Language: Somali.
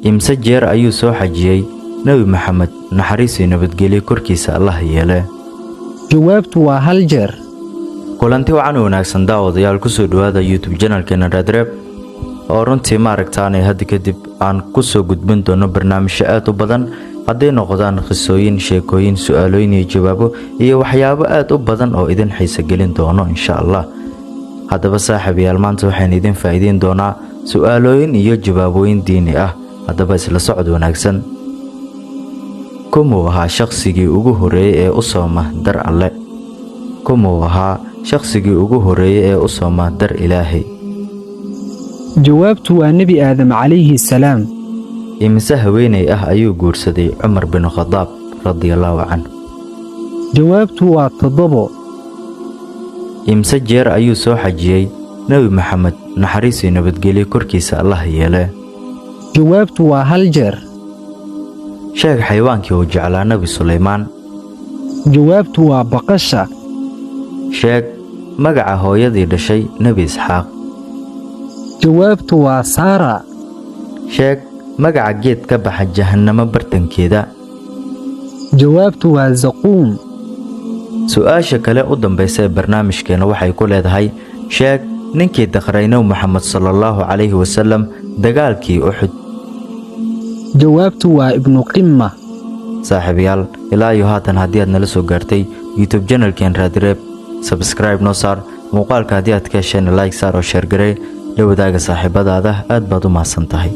imse jeer ayuu soo xajiyay Nabi Maxamed naxariis iyo nabadgelyo korkiisa Allah yeelay? jawaabtu waa hal jeer. kulanti wacan wanaagsan daawadayaal ku soo dhawaada YouTube channelkeena Radrab oo runtii maaragtaanay hadda kadib aan ku soo gudbin doono barnaamijyo aad u badan haday noqdaan qisooyin sheekooyin su'aalooyin iyo jawaabo iyo waxyaabo aad u badan oo idin xiiso gelin doono insha Allah. haddaba saaxiibayaal maanta waxaan idin faa'iideyn doonaa su'aalooyin iyo jawaabooyin diini ah. haddaba isla socod wanaagsan. kuma waxa shakhsigii ugu horeeyay ee u sooma dar alle? kuma waxa shakhsigii ugu horeeyay ee u sooma dar Ilaahay? jawaabtu waa Nabi Aadam calayhi salaam. imse haweeney ah ayuu guursaday Umar bin Khattab radiyallahu anhu? jawaabtu waa 7. imse jeer ayuu soo xajiyay Nabi Maxamed naxariis iyo nabadgelyo korkiisa Allah yeelay? jawaabtu waa hal jeer. sheeg xayawaankii uu jeclaa Nabi Suleymaan? jawaabtu waa baqasha. sheeg magaca hooyadii dhashay Nabi Isxaaq? jawaabtu waa Saara. sheeg magaca geed ka baxa jahannamo bartankeeda? jawaabtu waa Zaquum. su'aasha kale u dambaysa ee barnaamijkeena waxay ku leedahay sheeg ninkii daqray Nabi Maxamed sallallahu alayhi wasallam dagaalkii Uhud? jawaabtu waa Ibnu Qimma. saaxiibayaal ilaa iyo haatan haddii aad nala soo gaartay YouTube channelkeen Radrab subscribe noo saar, muuqaalka haddii aad ka hesheen like saar oo share garee la wadaaga saaxiibadaada. aad baad u mahadsantahay.